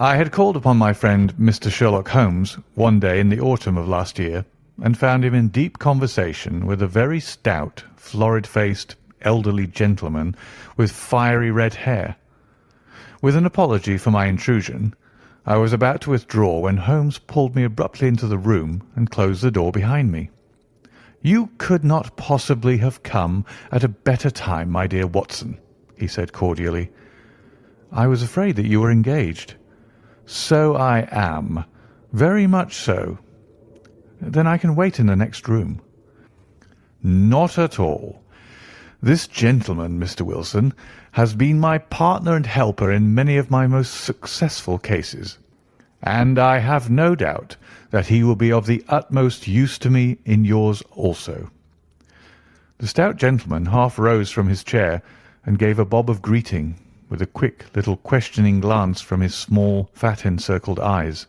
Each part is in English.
I had called upon my friend Mr. Sherlock Holmes one day in the autumn of last year, and found him in deep conversation with a very stout, florid-faced, elderly gentleman with fiery red hair. With an apology for my intrusion, I was about to withdraw when Holmes pulled me abruptly into the room and closed the door behind me. "You could not possibly have come at a better time, my dear Watson," he said cordially. "I was afraid that you were engaged." "So I am. Very much so." "Then I can wait in the next room." "Not at all. This gentleman, Mr. Wilson, has been my partner and helper in many of my most successful cases, and I have no doubt that he will be of the utmost use to me in yours also." The stout gentleman half rose from his chair and gave a bob of greeting, with a quick little questioning glance from his small, fat-encircled eyes.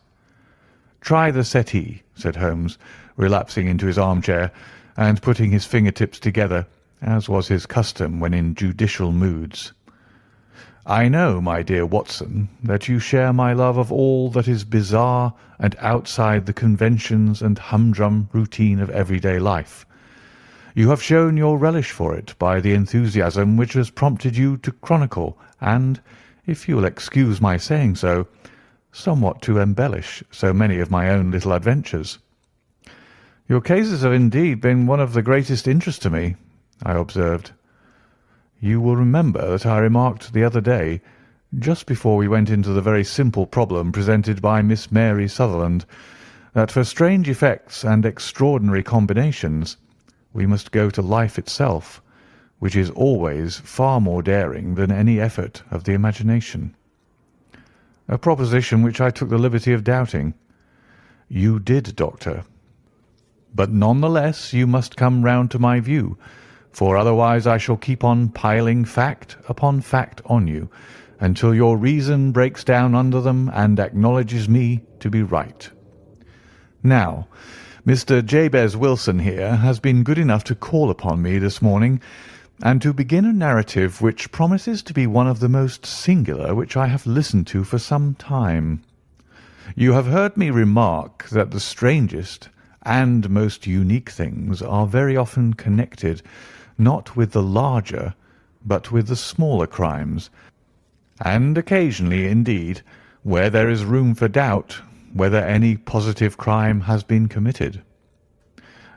"Try the settee," said Holmes, relapsing into his armchair and putting his fingertips together, as was his custom when in judicial moods. "I know, my dear Watson, that you share my love of all that is bizarre and outside the conventions and humdrum routine of everyday life. You have shown your relish for it by the enthusiasm which has prompted you to chronicle and, if you will excuse my saying so, somewhat to embellish so many of my own little adventures." "Your cases have indeed been one of the greatest interest to me," I observed. "You will remember that I remarked the other day, just before we went into the very simple problem presented by Miss Mary Sutherland, that for strange effects and extraordinary combinations we must go to life itself, which is always far more daring than any effort of the imagination." "A proposition which I took the liberty of doubting." "You did, Doctor. But none the less you must come round to my view, for otherwise I shall keep on piling fact upon fact on you, until your reason breaks down under them and acknowledges me to be right. Now, Mr. Jabez Wilson here has been good enough to call upon me this morning, and to begin a narrative which promises to be one of the most singular which I have listened to for some time. You have heard me remark that the strangest and most unique things are very often connected, not with the larger, but with the smaller crimes, and occasionally, indeed, where there is room for doubt whether any positive crime has been committed.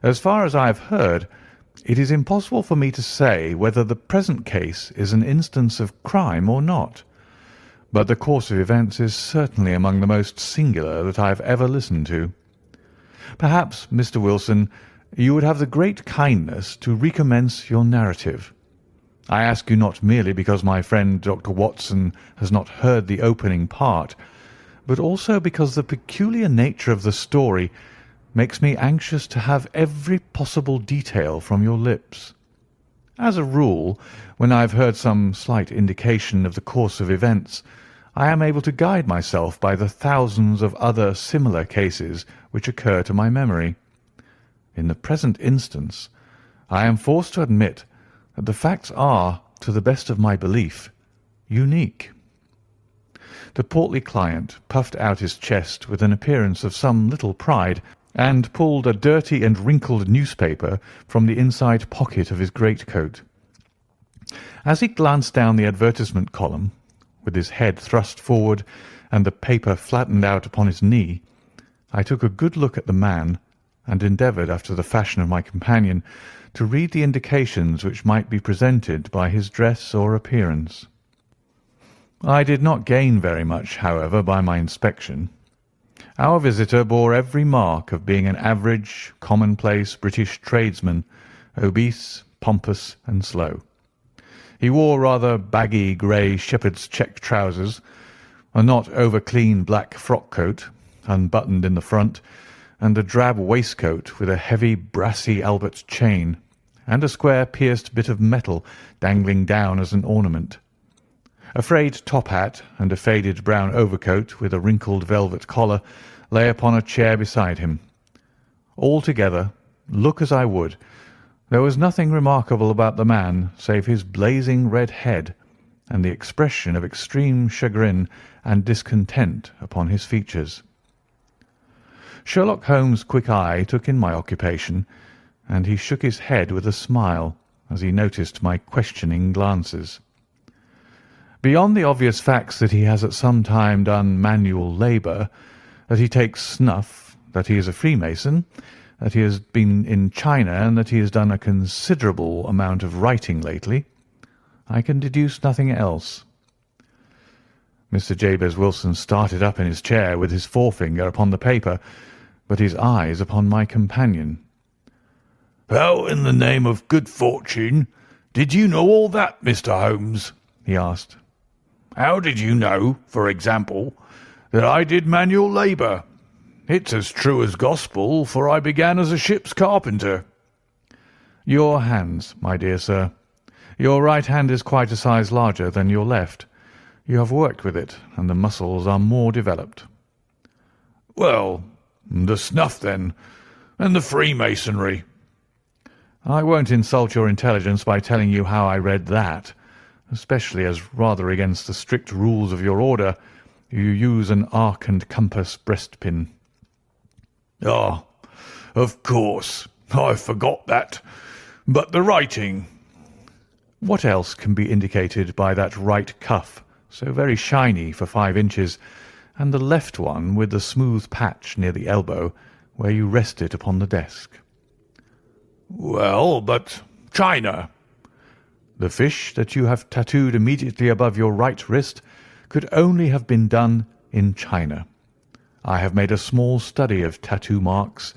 As far as I have heard, it is impossible for me to say whether the present case is an instance of crime or not, but the course of events is certainly among the most singular that I have ever listened to. Perhaps, Mr. Wilson, you would have the great kindness to recommence your narrative. I ask you not merely because my friend Dr. Watson has not heard the opening part, but also because the peculiar nature of the story makes me anxious to have every possible detail from your lips. As a rule, when I have heard some slight indication of the course of events, I am able to guide myself by the thousands of other similar cases which occur to my memory. In the present instance, I am forced to admit that the facts are, to the best of my belief, unique." The portly client puffed out his chest with an appearance of some little pride, and pulled a dirty and wrinkled newspaper from the inside pocket of his greatcoat. As he glanced down the advertisement column, with his head thrust forward and the paper flattened out upon his knee, I took a good look at the man, and endeavoured, after the fashion of my companion, to read the indications which might be presented by his dress or appearance. I did not gain very much, however, by my inspection. Our visitor bore every mark of being an average, commonplace British tradesman, obese, pompous, and slow. He wore rather baggy grey shepherd's check trousers, a not over-clean black frock-coat, unbuttoned in the front, and a drab waistcoat with a heavy brassy Albert chain, and a square pierced bit of metal dangling down as an ornament. A frayed top hat and a faded brown overcoat with a wrinkled velvet collar lay upon a chair beside him. Altogether, look as I would, there was nothing remarkable about the man save his blazing red head and the expression of extreme chagrin and discontent upon his features. Sherlock Holmes' quick eye took in my occupation, and he shook his head with a smile as he noticed my questioning glances. Beyond the obvious facts that he has at some time done manual labour, that he takes snuff, that he is a Freemason, that he has been in China, and that he has done a considerable amount of writing lately, I can deduce nothing else. Mr. Jabez Wilson started up in his chair with his forefinger upon the paper, but his eyes upon my companion. "How in the name of good fortune did you know all that, Mr. Holmes?" he asked. "How did you know, for example, that I did manual labour? It's as true as gospel, for I began as a ship's carpenter." "Your hands, my dear sir. Your right hand is quite a size larger than your left. You have worked with it, and the muscles are more developed." "Well, the snuff, then, and the Freemasonry." "I won't insult your intelligence by telling you how I read that, especially as, rather against the strict rules of your order, you use an arc and compass breastpin." "Ah, of course. I forgot that. But the writing—" "What else can be indicated by that right cuff, so very shiny for 5 inches, and the left one with the smooth patch near the elbow, where you rest it upon the desk?" "Well, but China?" "The fish that you have tattooed immediately above your right wrist could only have been done in China. I have made a small study of tattoo marks,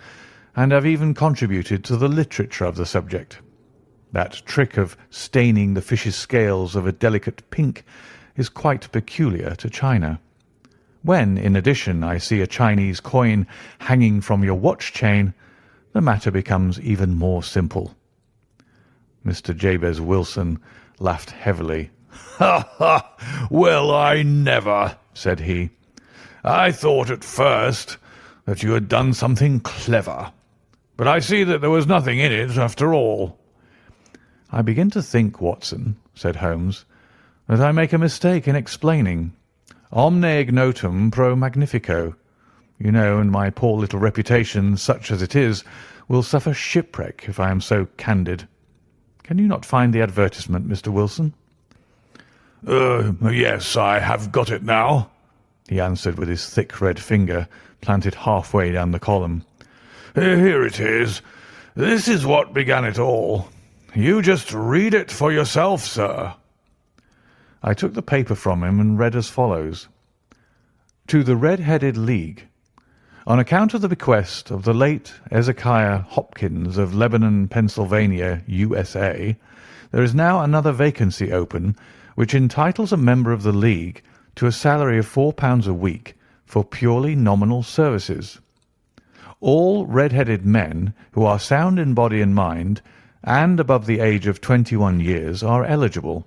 and have even contributed to the literature of the subject. That trick of staining the fish's scales of a delicate pink is quite peculiar to China. When, in addition, I see a Chinese coin hanging from your watch chain, the matter becomes even more simple." Mr. Jabez Wilson laughed heavily. "Ha, ha! Well, I never!" said he. "I thought at first that you had done something clever, but I see that there was nothing in it after all." "I begin to think, Watson," said Holmes, "that I make a mistake in explaining. Omne ignotum pro magnifico. You know, and my poor little reputation, such as it is, will suffer shipwreck if I am so candid. Can you not find the advertisement, Mr. Wilson?" Yes, I have got it now," he answered with his thick red finger planted halfway down the column. "Here it is. This is what began it all. You just read it for yourself, sir." I took the paper from him and read as follows: "To the Red-Headed League. On account of the bequest of the late Ezekiah Hopkins of Lebanon, Pennsylvania, USA, there is now another vacancy open which entitles a member of the League to a salary of £4 a week for purely nominal services. All red-headed men who are sound in body and mind and above the age of 21 years are eligible.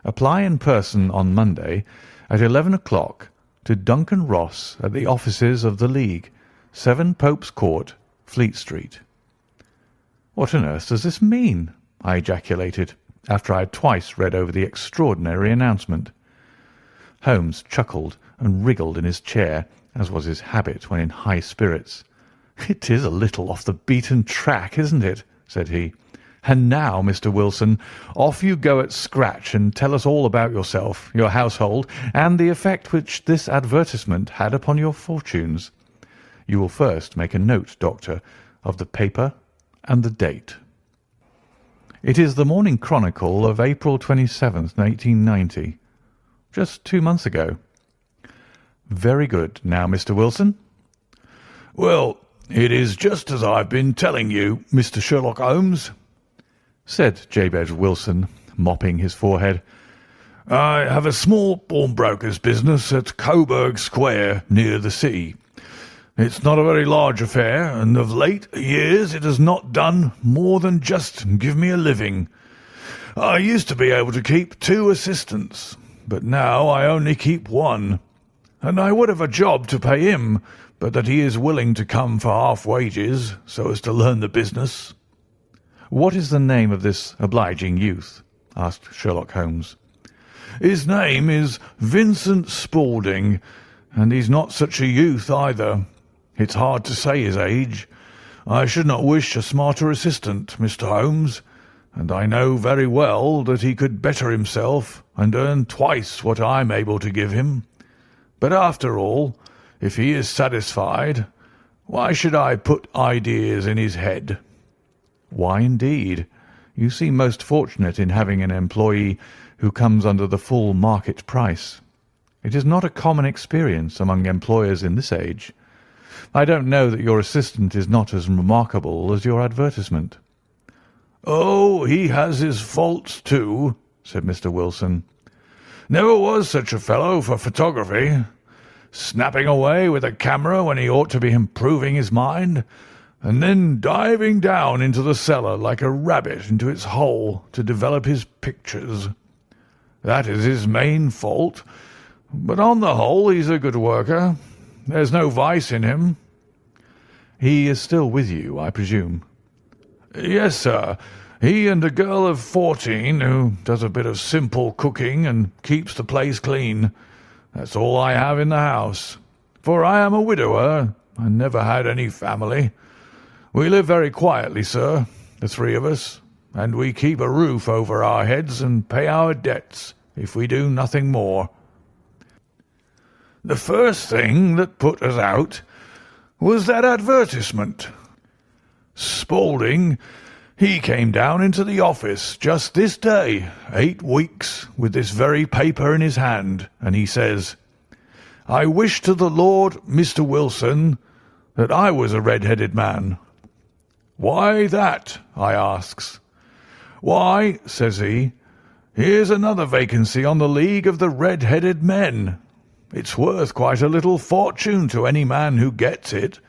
Apply in person on Monday at 11 o'clock to Duncan Ross at the offices of the League, 7 Pope's Court, Fleet Street." "What on earth does this mean?" I ejaculated, after I had twice read over the extraordinary announcement. Holmes chuckled and wriggled in his chair, as was his habit when in high spirits. "It is a little off the beaten track, isn't it?" said he. "And now, Mr. Wilson, off you go at scratch and tell us all about yourself, your household, and the effect which this advertisement had upon your fortunes. You will first make a note, Doctor, of the paper and the date." "It is the Morning Chronicle of April 27th, 1890. Just 2 months ago." "Very good. Now, Mr. Wilson?" "Well, it is just as I've been telling you, Mr. Sherlock Holmes," said Jabez Wilson, mopping his forehead. "I have a small pawnbroker's business at Coburg Square, near the sea. It's not a very large affair, and of late years it has not done more than just give me a living. I used to be able to keep 2 assistants, but now I only keep 1, and I would have a job to pay him, but that he is willing to come for half wages so as to learn the business." "What is the name of this obliging youth?" asked Sherlock Holmes. His name is Vincent Spaulding, and he's not such a youth either. It's hard to say his age. I should not wish a smarter assistant, Mr. Holmes, and I know very well that he could better himself and earn twice what I'm able to give him. But after all, if he is satisfied, why should I put ideas in his head?" "Why, indeed? You seem most fortunate in having an employee who comes under the full market price. It is not a common experience among employers in this age. I don't know that your assistant is not as remarkable as your advertisement." "Oh, he has his faults too," said Mr. Wilson. "Never was such a fellow for photography. Snapping away with a camera when he ought to be improving his mind, and then diving down into the cellar like a rabbit into its hole to develop his pictures. That is his main fault, but on the whole he's a good worker. There's no vice in him." "He is still with you, I presume?" "Yes, sir. He and a girl of 14 who does a bit of simple cooking and keeps the place clean. That's all I have in the house, for I am a widower and never had any family. We live very quietly, sir, the three of us, and we keep a roof over our heads and pay our debts, if we do nothing more. The first thing that put us out was that advertisement. Spaulding, he came down into the office just this day, 8 weeks, with this very paper in his hand, and he says, 'I wish to the Lord, Mr. Wilson, that I was a red-headed man.' 'Why that?' I asks. 'Why,' says he, 'here's another vacancy on the League of the Red-Headed Men. It's worth quite a little fortune to any man who gets it,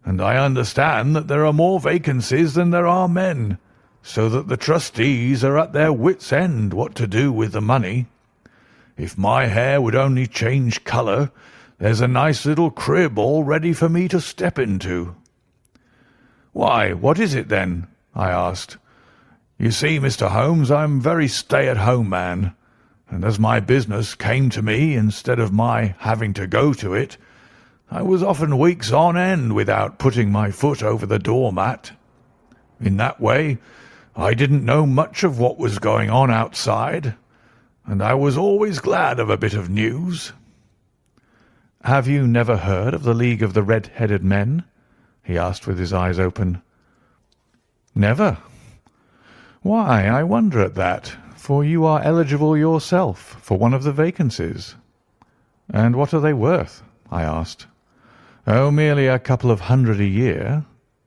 and I understand that there are more vacancies than there are men, so that the trustees are at their wits' end what to do with the money. If my hair would only change colour, there's a nice little crib all ready for me to step into.' 'Why, what is it then?' I asked. 'You see, Mr. Holmes, I'm a very stay-at-home man, and as my business came to me instead of my having to go to it, I was often weeks on end without putting my foot over the doormat. In that way, I didn't know much of what was going on outside, and I was always glad of a bit of news.' "Have you never heard of the League of the Red-Headed Men?" he asked with his eyes open. "Never? Why, I wonder at that, for you are eligible yourself for one of the vacancies." "And what are they worth?" I asked. "Oh, merely a couple of hundred a year,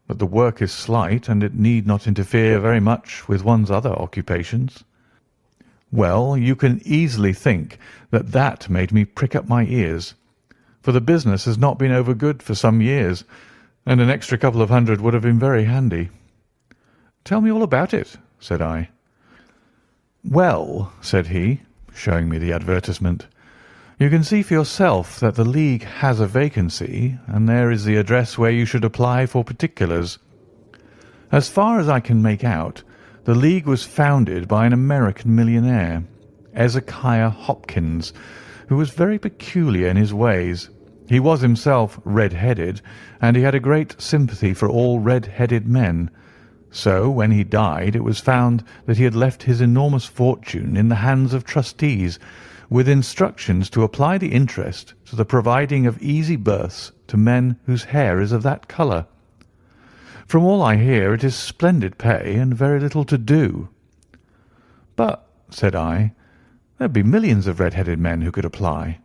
but the work is slight, and it need not interfere very much with one's other occupations." Well, you can easily think that that made me prick up my ears, for the business has not been over good for some years, and an extra couple of hundred would have been very handy. "Tell me all about it," said I. "Well," said he, showing me the advertisement, "you can see for yourself that the League has a vacancy, and there is the address where you should apply for particulars. As far as I can make out, the League was founded by an American millionaire, Ezekiah Hopkins, who was very peculiar in his ways. He was himself red-headed, and he had a great sympathy for all red-headed men. So, when he died, it was found that he had left his enormous fortune in the hands of trustees, with instructions to apply the interest to the providing of easy berths to men whose hair is of that colour. From all I hear, it is splendid pay and very little to do." "But," said I, "there'd be millions of red-headed men who could apply."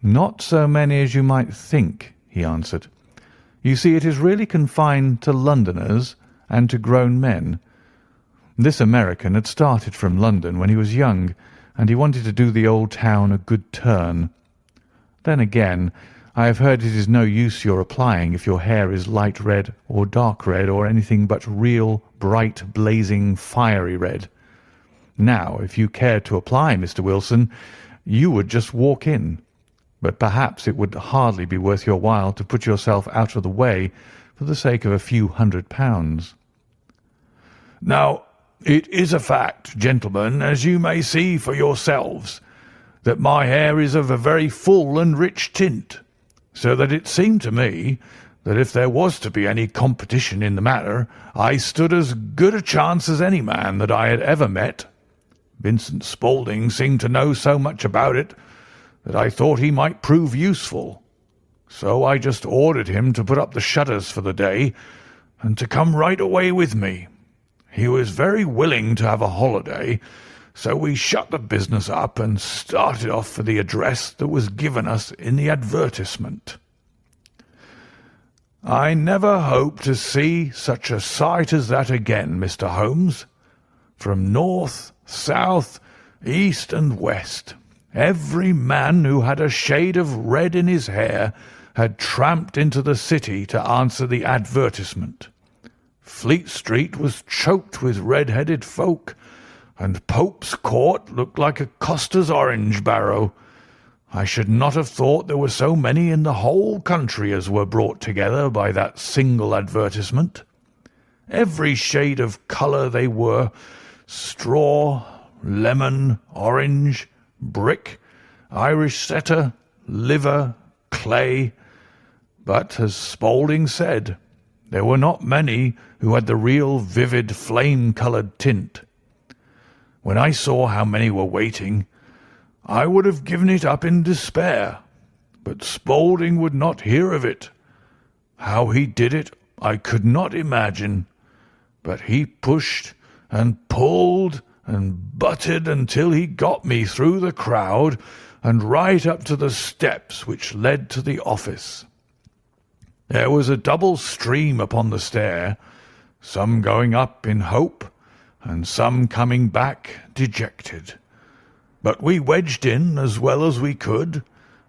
"Not so many as you might think," he answered. "You see, it is really confined to Londoners and to grown men. This American had started from London when he was young, and he wanted to do the old town a good turn. Then again, I have heard it is no use your applying if your hair is light red or dark red or anything but real, bright, blazing, fiery red. Now, if you cared to apply, Mr. Wilson, you would just walk in, but perhaps it would hardly be worth your while to put yourself out of the way for the sake of a few £100. "Now, It is a fact, gentlemen, as you may see for yourselves, that my hair is of a very full and rich tint, so that it seemed to me that if there was to be any competition in the matter, I stood as good a chance as any man that I had ever met. Vincent Spaulding seemed to know so much about it that I thought he might prove useful. So I just ordered him to put up the shutters for the day and to come right away with me. He was very willing to have a holiday, so we shut the business up and started off for the address that was given us in the advertisement. I never hope to see such a sight as that again, Mr. Holmes. From north, south, east, and west, every man who had a shade of red in his hair had tramped into the city to answer the advertisement. Fleet Street was choked with red-headed folk, and Pope's Court looked like a coster's orange barrow. I should not have thought there were so many in the whole country as were brought together by that single advertisement. Every shade of colour they were, straw, lemon, orange, brick, Irish setter, liver, clay. But, as Spaulding said, there were not many who had the real vivid flame-coloured tint. When I saw how many were waiting, I would have given it up in despair, but Spaulding would not hear of it. How he did it I could not imagine, but he pushed and pulled and butted until he got me through the crowd and right up to the steps which led to the office. There was a double stream upon the stair, some going up in hope, and some coming back dejected. But we wedged in as well as we could,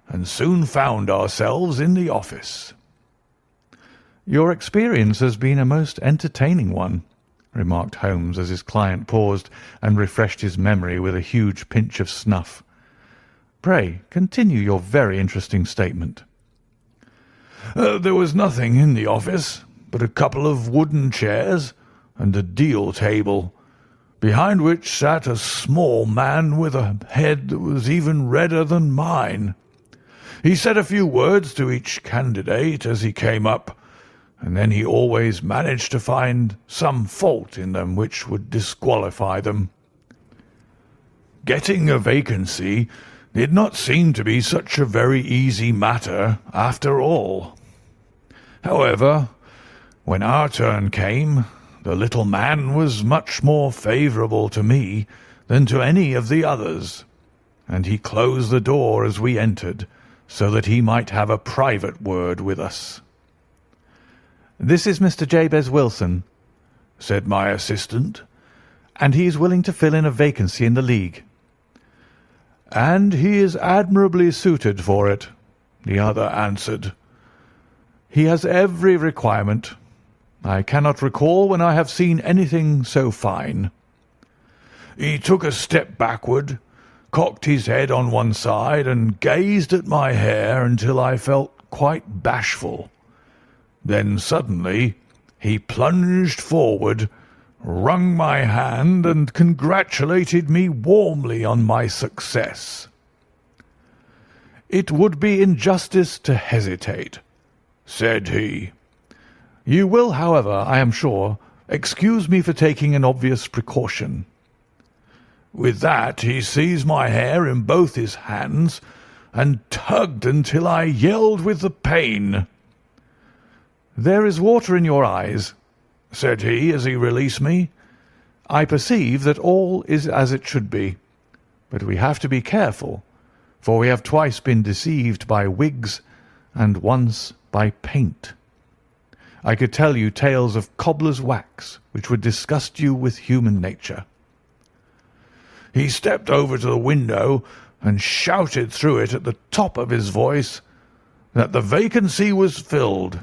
and soon found ourselves in the office. "Your experience has been a most entertaining one," remarked Holmes as his client paused and refreshed his memory with a huge pinch of snuff. "Pray continue your very interesting statement." There was nothing in the office but a couple of wooden chairs and a deal table, behind which sat a small man with a head that was even redder than mine. He said a few words to each candidate as he came up, and then he always managed to find some fault in them which would disqualify them. Getting a vacancy did not seem to be such a very easy matter after all. However, when our turn came, the little man was much more favourable to me than to any of the others, and he closed the door as we entered, so that he might have a private word with us. "This is Mr. Jabez Wilson," said my assistant. "and he is willing to fill in a vacancy in the League." "And he is admirably suited for it," the other answered. "He has every requirement. I cannot recall when I have seen anything so fine." He took a step backward, cocked his head on one side, and gazed at my hair until I felt quite bashful. Then suddenly he plunged forward, wrung my hand, and congratulated me warmly on my success. "It would be injustice to hesitate," said he. "You will, however, I am sure, excuse me for taking an obvious precaution." With that he seized my hair in both his hands and tugged until I yelled with the pain. "There is water in your eyes," said he as he released me. "I perceive that all is as it should be, but we have to be careful, for we have twice been deceived by wigs and once by paint. I could tell you tales of cobbler's wax which would disgust you with human nature." He stepped over to the window and shouted through it at the top of his voice that the vacancy was filled.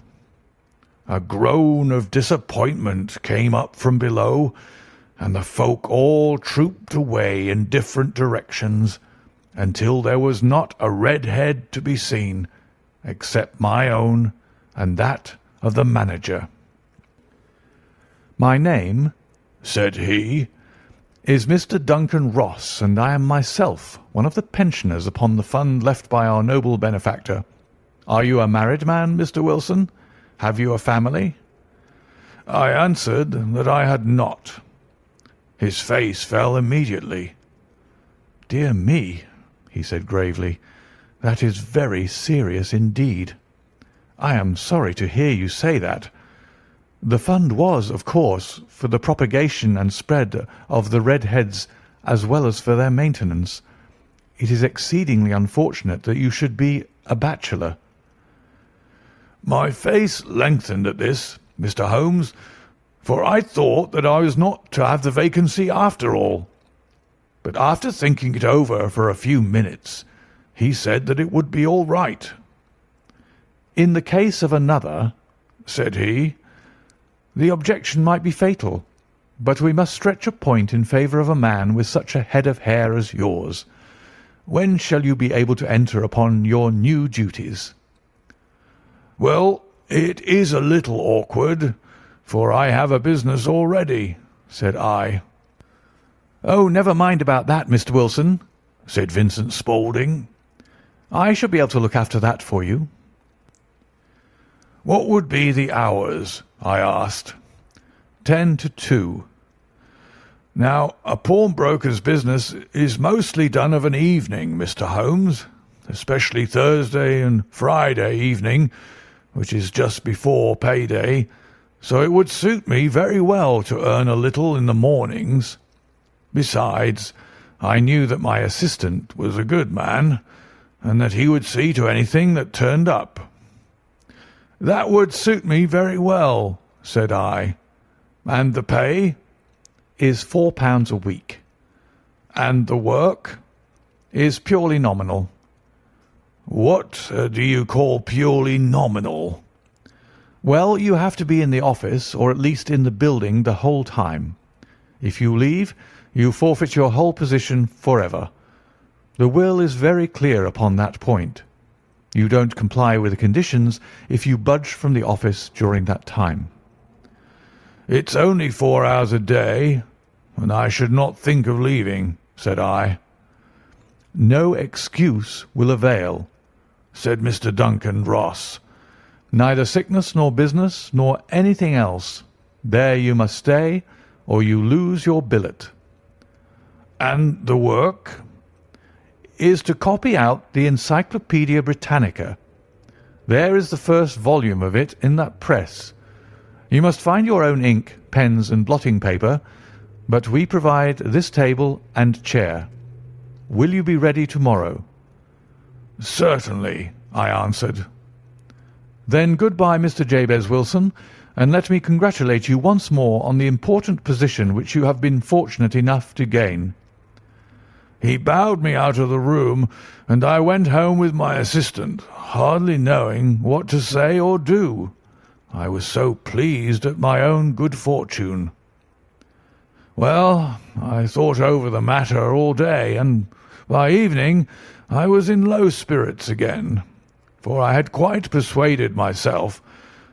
A groan of disappointment came up from below, and the folk all trooped away in different directions until there was not a red head to be seen, except my own and that of the manager. "My name," said he, is Mr. Duncan Ross, and I am myself one of the pensioners upon the fund left by our noble benefactor. Are you a married man, Mr. Wilson? Have you a family?" I answered that I had not. His face fell immediately. "Dear me," he said gravely, "that is very serious indeed. I am sorry to hear you say that. The fund was, of course, for the propagation and spread of the red heads as well as for their maintenance. It is exceedingly unfortunate that you should be a bachelor." My face lengthened at this, Mr. Holmes, for I thought that I was not to have the vacancy after all. But after thinking it over for a few minutes, he said that it would be all right. "In the case of another," said he, "the objection might be fatal, but we must stretch a point in favour of a man with such a head of hair as yours. When shall you be able to enter upon your new duties?" "Well, it is a little awkward, for I have a business already," said I. "Oh, never mind about that, Mr. Wilson," said Vincent Spaulding. "I shall be able to look after that for you." "What would be the hours?" I asked. 10 to 2. "Now, a pawnbroker's business is mostly done of an evening, Mr. Holmes, especially Thursday and Friday evening, which is just before payday, so it would suit me very well to earn a little in the mornings. Besides, I knew that my assistant was a good man, and that he would see to anything that turned up." "That would suit me very well," said I. "And the pay?" "Is £4 a week." "And the work?" "Is purely nominal." "What do you call purely nominal?" "Well, you have to be in the office, or at least in the building, the whole time. If you leave, you forfeit your whole position forever. The will is very clear upon that point. You don't comply with the conditions if you budge from the office during that time." "It's only 4 hours a day, and I should not think of leaving," said I. "No excuse will avail," said Mr. Duncan Ross. "Neither sickness nor business nor anything else. There you must stay, or you lose your billet." "And the work?" "Is to copy out the Encyclopedia Britannica. There is the first volume of it in that press. You must find your own ink, pens, and blotting paper, but we provide this table and chair. Will you be ready tomorrow?" "Certainly," I answered. "Then good-bye, Mr. Jabez Wilson, and let me congratulate you once more on the important position which you have been fortunate enough to gain." He bowed me out of the room, and I went home with my assistant, hardly knowing what to say or do. I was so pleased at my own good fortune. Well, I thought over the matter all day, and by evening I was in low spirits again, for I had quite persuaded myself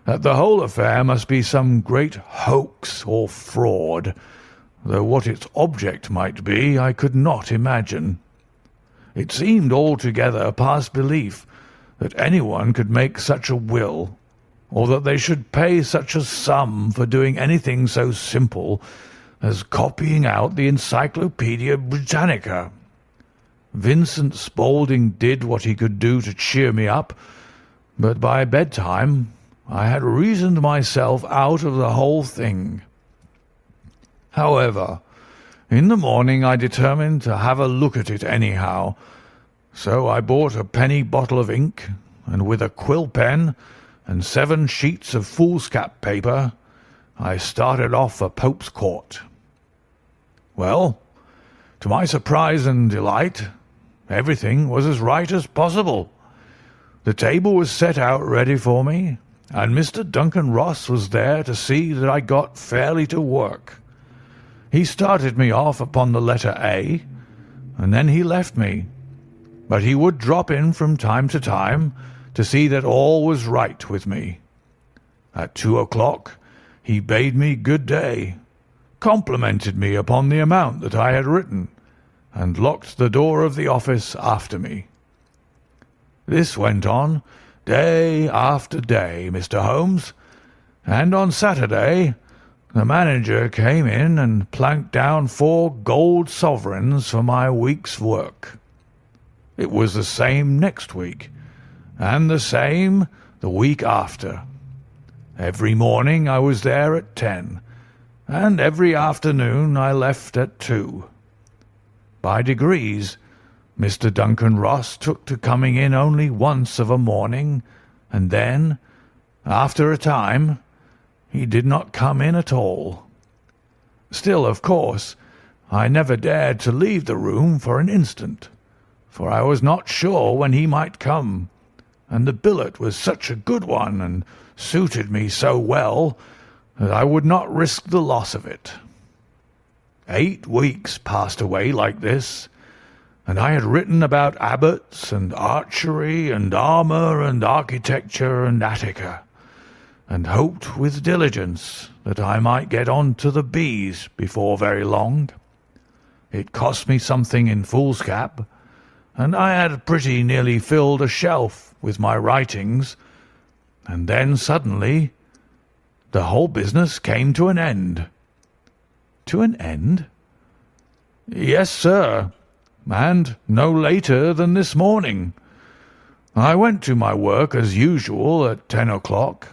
that the whole affair must be some great hoax or fraud, though what its object might be I could not imagine. It seemed altogether past belief that anyone could make such a will, or that they should pay such a sum for doing anything so simple as copying out the Encyclopedia Britannica. Vincent Spaulding did what he could do to cheer me up, but by bedtime I had reasoned myself out of the whole thing. However, in the morning I determined to have a look at it anyhow, so I bought a penny bottle of ink, and with a quill pen and 7 sheets of foolscap paper, I started off for Pope's Court. Well, to my surprise and delight, everything was as right as possible. The table was set out ready for me, and Mr. Duncan Ross was there to see that I got fairly to work. He started me off upon the letter A, and then he left me, but he would drop in from time to time to see that all was right with me. At 2 o'clock he bade me good day, complimented me upon the amount that I had written, and locked the door of the office after me. This went on day after day, Mr. Holmes, and on Saturday the manager came in and planked down 4 gold sovereigns for my week's work. It was the same next week, and the same the week after. Every morning I was there at 10, and every afternoon I left at 2. By degrees, Mr. Duncan Ross took to coming in only once of a morning, and then, after a time, he did not come in at all. Still, of course, I never dared to leave the room for an instant, for I was not sure when he might come, and the billet was such a good one and suited me so well that I would not risk the loss of it. 8 weeks passed away like this, and I had written about abbots and archery and armour and architecture and Attica, and hoped with diligence that I might get on to the bees before very long. It cost me something in foolscap, and I had pretty nearly filled a shelf with my writings, and then suddenly the whole business came to an end. To an end? Yes, sir, and no later than this morning. I went to my work as usual at 10 o'clock,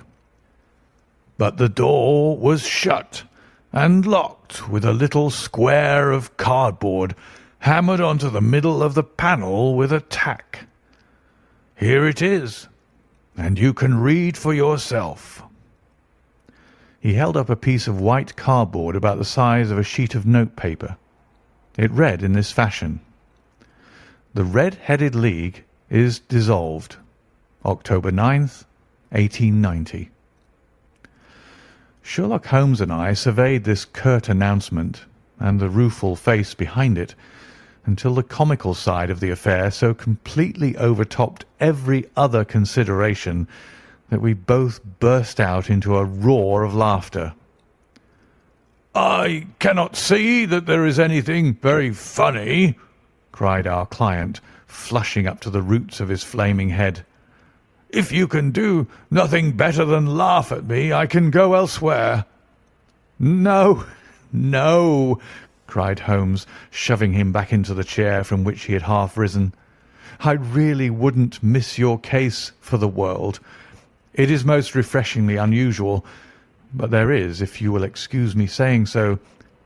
but the door was shut and locked with a little square of cardboard hammered onto the middle of the panel with a tack. Here it is, and you can read for yourself. He held up a piece of white cardboard about the size of a sheet of notepaper. It read in this fashion: "The Red-Headed League is dissolved. October 9th, 1890. Sherlock Holmes and I surveyed this curt announcement and the rueful face behind it until the comical side of the affair so completely overtopped every other consideration that we both burst out into a roar of laughter. "I cannot see that there is anything very funny," cried our client, flushing up to the roots of his flaming head. "If you can do nothing better than laugh at me, I can go elsewhere." "No, no," cried Holmes, shoving him back into the chair from which he had half risen. "I really wouldn't miss your case for the world. It is most refreshingly unusual, but there is, if you will excuse me saying so,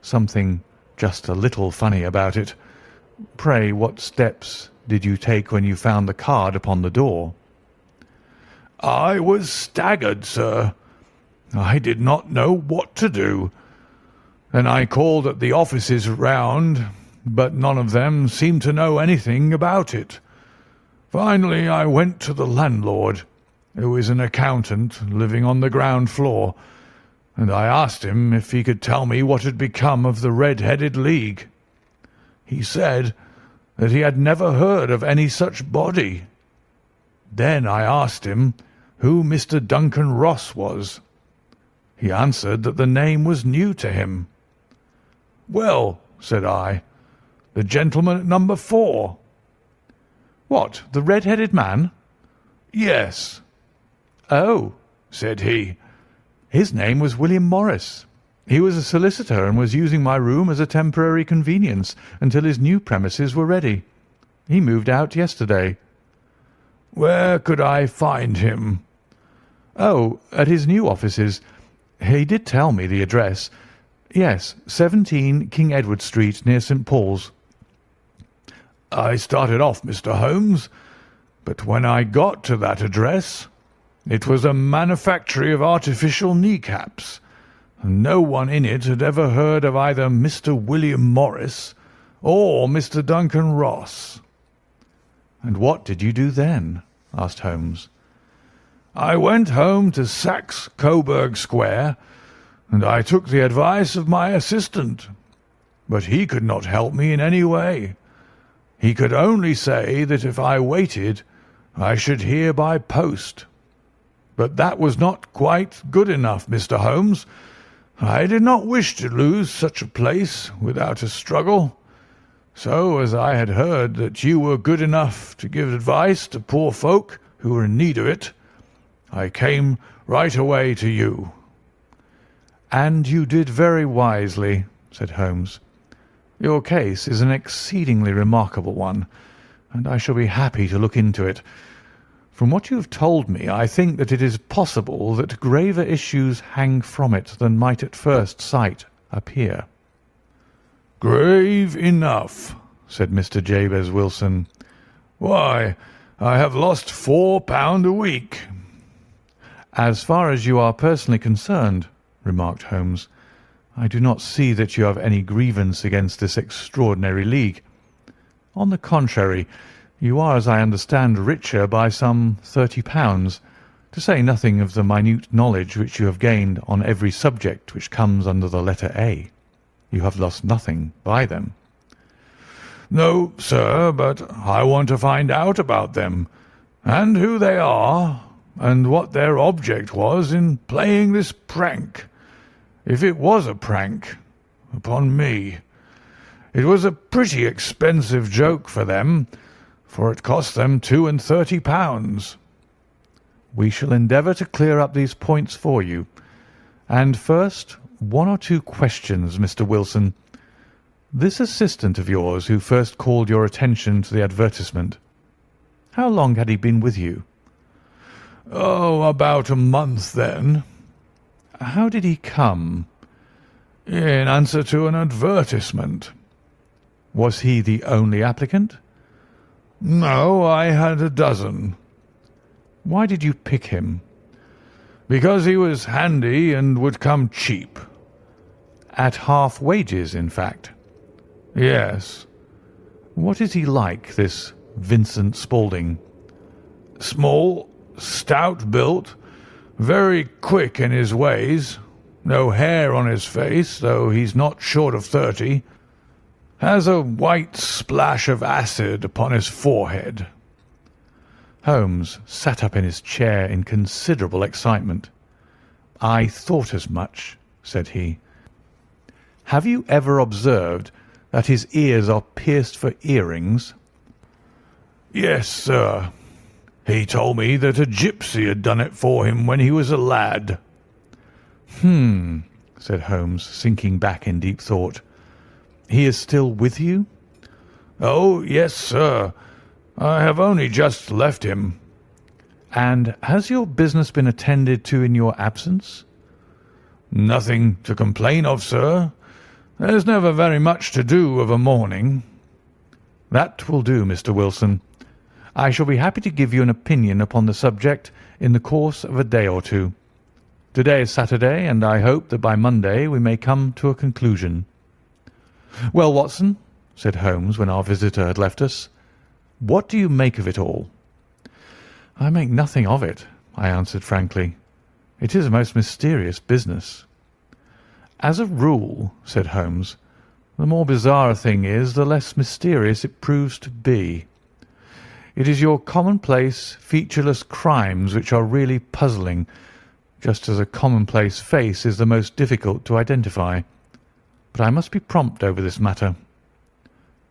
something just a little funny about it. Pray, what steps did you take when you found the card upon the door?" "I was staggered, sir. I did not know what to do. Then I called at the offices round, but none of them seemed to know anything about it. Finally I went to the landlord, who is an accountant living on the ground floor, and I asked him if he could tell me what had become of the Red-Headed League. He said that he had never heard of any such body. Then I asked him who Mr. Duncan Ross was. He answered that the name was new to him. "Well," said I, "the gentleman at number 4. "What, the red-headed man?" "Yes." "Oh," said he. "His name was William Morris. He was a solicitor and was using my room as a temporary convenience until his new premises were ready. He moved out yesterday." "Where could I find him?" "Oh, at his new offices. He did tell me the address. Yes, 17 King Edward Street, near St. Paul's." "I started off, Mr. Holmes, but when I got to that address, it was a manufactory of artificial kneecaps, and no one in it had ever heard of either Mr. William Morris or Mr. Duncan Ross." "And what did you do then?" asked Holmes. "I went home to Saxe Coburg Square, and I took the advice of my assistant, but he could not help me in any way. He could only say that if I waited, I should hear by post. But that was not quite good enough, Mr. Holmes, I did not wish to lose such a place without a struggle. So, as I had heard that you were good enough to give advice to poor folk who were in need of it, I came right away to you." "And you did very wisely," said Holmes. "Your case is an exceedingly remarkable one, and I shall be happy to look into it. From what you have told me, I think that it is possible that graver issues hang from it than might at first sight appear." "Grave enough," said Mr. Jabez Wilson. "Why, I have lost £4 a week." "As far as you are personally concerned," remarked Holmes, "I do not see that you have any grievance against this extraordinary league. On the contrary, you are, as I understand, richer by some £30, to say nothing of the minute knowledge which you have gained on every subject which comes under the letter A. You have lost nothing by them." "No, sir, but I want to find out about them, and who they are, and what their object was in playing this prank, if it was a prank, upon me. It was a pretty expensive joke for them, for it cost them £32. "We shall endeavour to clear up these points for you. And first, one or two questions, Mr. Wilson. This assistant of yours who first called your attention to the advertisement, how long had he been with you?" "Oh, about a month then." "How did he come?" "In answer to an advertisement." "Was he the only applicant?" "No, I had a dozen." "Why did you pick him?" "Because he was handy and would come cheap." "At half wages, in fact?" "Yes." "What is he like, this Vincent Spaulding?" "Small, stout built, very quick in his ways, no hair on his face, though he's not short of 30, has a white splash of acid upon his forehead." Holmes sat up in his chair in considerable excitement. "I thought as much," said he. "Have you ever observed that his ears are pierced for earrings?" "Yes, sir. He told me that a gypsy had done it for him when he was a lad." Said Holmes, sinking back in deep thought. "He is still with you?" "Oh, yes, sir. I have only just left him." "And has your business been attended to in your absence?" "Nothing to complain of, sir. There's never very much to do of a morning." "That will do, Mr. Wilson. I shall be happy to give you an opinion upon the subject in the course of a day or two. To-day is Saturday, and I hope that by Monday we may come to a conclusion." "Well, Watson," said Holmes when our visitor had left us, "what do you make of it all?" "I make nothing of it," I answered frankly. "It is a most mysterious business." "As a rule," said Holmes, "the more bizarre a thing is, the less mysterious it proves to be. It is your commonplace, featureless crimes which are really puzzling, just as a commonplace face is the most difficult to identify. But I must be prompt over this matter."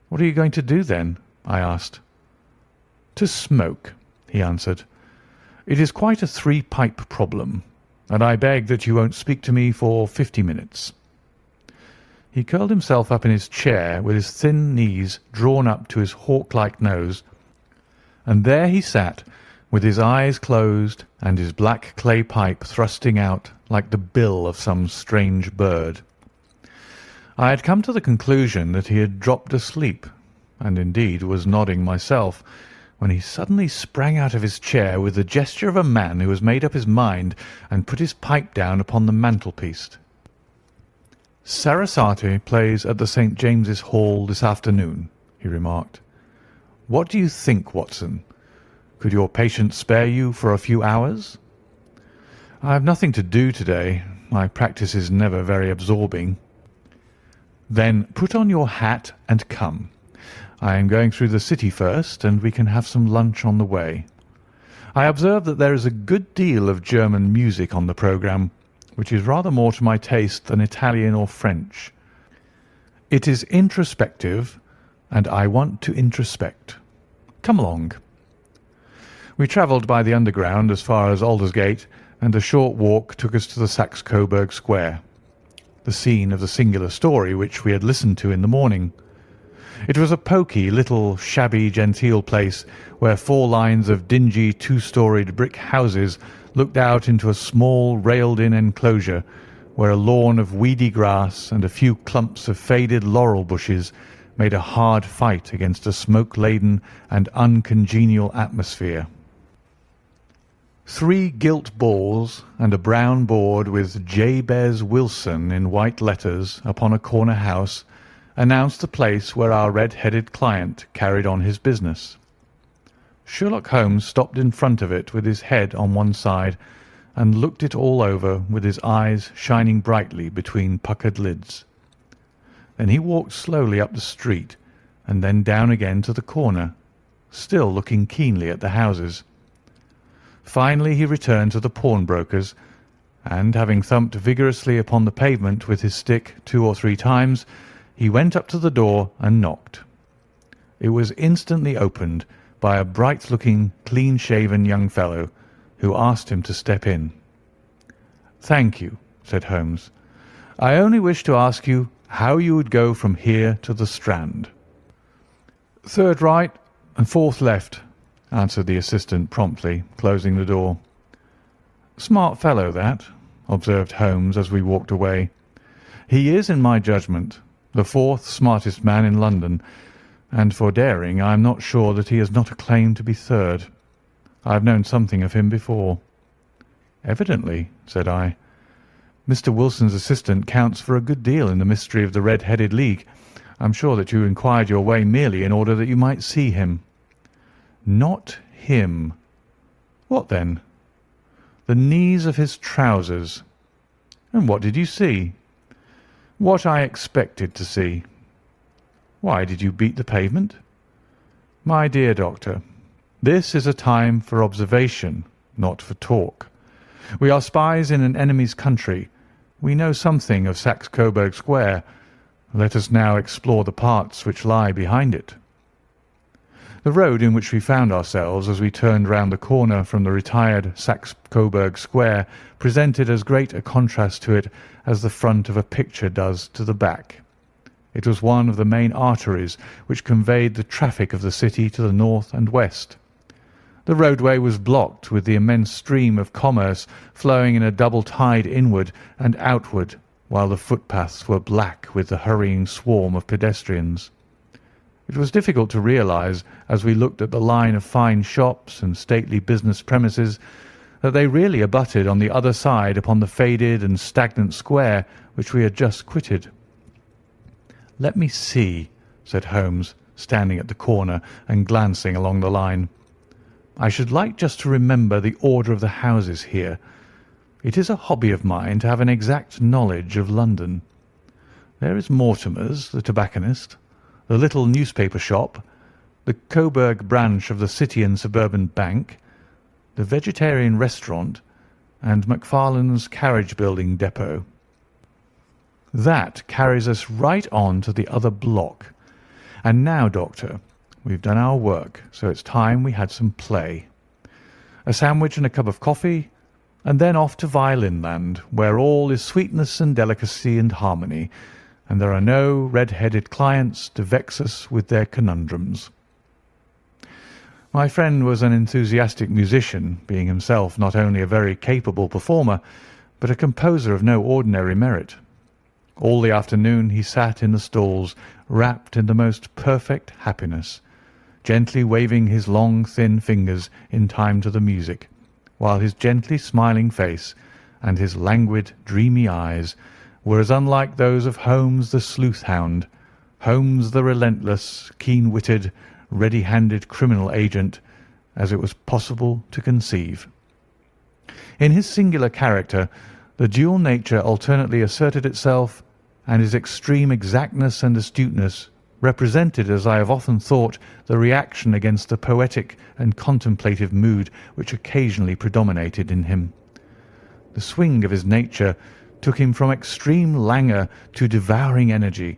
"What are you going to do, then?" I asked. "To smoke," he answered. "It is quite a three-pipe problem, and I beg that you won't speak to me for 50 minutes." He curled himself up in his chair with his thin knees drawn up to his hawk-like nose, and there he sat with his eyes closed and his black clay pipe thrusting out like the bill of some strange bird. I had come to the conclusion that he had dropped asleep, and indeed was nodding myself, when he suddenly sprang out of his chair with the gesture of a man who has made up his mind and put his pipe down upon the mantelpiece. "Sarasate plays at the St. James's Hall this afternoon," he remarked. "What do you think, Watson? Could your patient spare you for a few hours?" "I have nothing to do today. My practice is never very absorbing." "Then put on your hat and come. I am going through the city first, and we can have some lunch on the way. I observe that there is a good deal of German music on the programme. which is rather more to my taste than Italian or French. It is introspective, and I want to introspect. Come along. We travelled by the Underground as far as Aldersgate, and a short walk took us to the Saxe-Coburg Square, the scene of the singular story which we had listened to in the morning. It was a poky, little, shabby, genteel place where 4 lines of dingy, 2-storied brick houses looked out into a small, railed-in enclosure where a lawn of weedy grass and a few clumps of faded laurel bushes made a hard fight against a smoke-laden and uncongenial atmosphere. 3 gilt balls and a brown board with Jabez Wilson in white letters upon a corner house announced the place where our red-headed client carried on his business. Sherlock Holmes stopped in front of it with his head on one side and looked it all over with his eyes shining brightly between puckered lids. Then he walked slowly up the street and then down again to the corner, still looking keenly at the houses. Finally he returned to the pawnbroker's, and having thumped vigorously upon the pavement with his stick 2 or 3 times, he went up to the door and knocked. It was instantly opened by a bright-looking, clean-shaven young fellow, who asked him to step in. "Thank you," said Holmes. "I only wish to ask you how you would go from here to the Strand." "Third right and 4th left," answered the assistant promptly, closing the door. "Smart fellow, that," observed Holmes as we walked away. "He is, in my judgment, the 4th smartest man in London, and for daring I am not sure that he has not a claim to be 3rd. I have known something of him before." "Evidently," said I. "Mr. Wilson's assistant counts for a good deal in the mystery of the Red-Headed League. I am sure that you inquired your way merely in order that you might see him." "Not him." "What then?" "The knees of his trousers." "And what did you see?" "What I expected to see." "Why did you beat the pavement?" "My dear doctor, this is a time for observation, not for talk. We are spies in an enemy's country. We know something of Saxe-Coburg Square. Let us now explore the parts which lie behind it." The road in which we found ourselves as we turned round the corner from the retired Saxe-Coburg Square presented as great a contrast to it as the front of a picture does to the back. It was one of the main arteries which conveyed the traffic of the city to the north and west. The roadway was blocked with the immense stream of commerce flowing in a double tide inward and outward, while the footpaths were black with the hurrying swarm of pedestrians. It was difficult to realize, as we looked at the line of fine shops and stately business premises, that they really abutted on the other side upon the faded and stagnant square which we had just quitted. "Let me see," said Holmes, standing at the corner and glancing along the line. "I should like just to remember the order of the houses here. It is a hobby of mine to have an exact knowledge of London. There is Mortimer's, the tobacconist, the little newspaper shop, the Coburg branch of the City and Suburban Bank, the vegetarian restaurant, and Macfarlane's carriage building depot. That carries us right on to the other block. And now, Doctor, we've done our work, so it's time we had some play. A sandwich and a cup of coffee, and then off to Violin Land, where all is sweetness and delicacy and harmony, and there are no red-headed clients to vex us with their conundrums." My friend was an enthusiastic musician, being himself not only a very capable performer, but a composer of no ordinary merit. All the afternoon he sat in the stalls, wrapped in the most perfect happiness, gently waving his long, thin fingers in time to the music, while his gently smiling face and his languid, dreamy eyes were as unlike those of Holmes the sleuth-hound, Holmes the relentless, keen-witted, ready-handed criminal agent, as it was possible to conceive. In his singular character, the dual nature alternately asserted itself, and his extreme exactness and astuteness represented, as I have often thought, the reaction against the poetic and contemplative mood which occasionally predominated in him. The swing of his nature took him from extreme languor to devouring energy,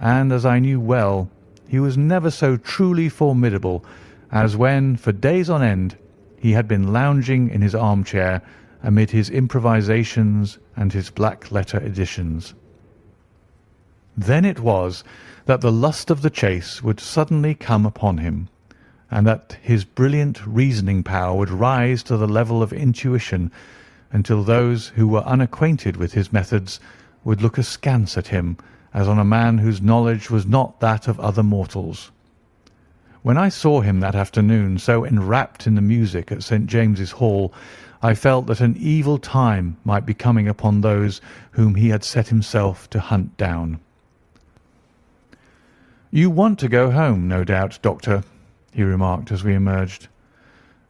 and, as I knew well, he was never so truly formidable as when, for days on end, he had been lounging in his armchair amid his improvisations and his black-letter editions. Then it was that the lust of the chase would suddenly come upon him, and that his brilliant reasoning power would rise to the level of intuition, until those who were unacquainted with his methods would look askance at him as on a man whose knowledge was not that of other mortals. When I saw him that afternoon so enwrapped in the music at St. James's Hall, I felt that an evil time might be coming upon those whom he had set himself to hunt down. "You want to go home, no doubt, Doctor," he remarked as we emerged.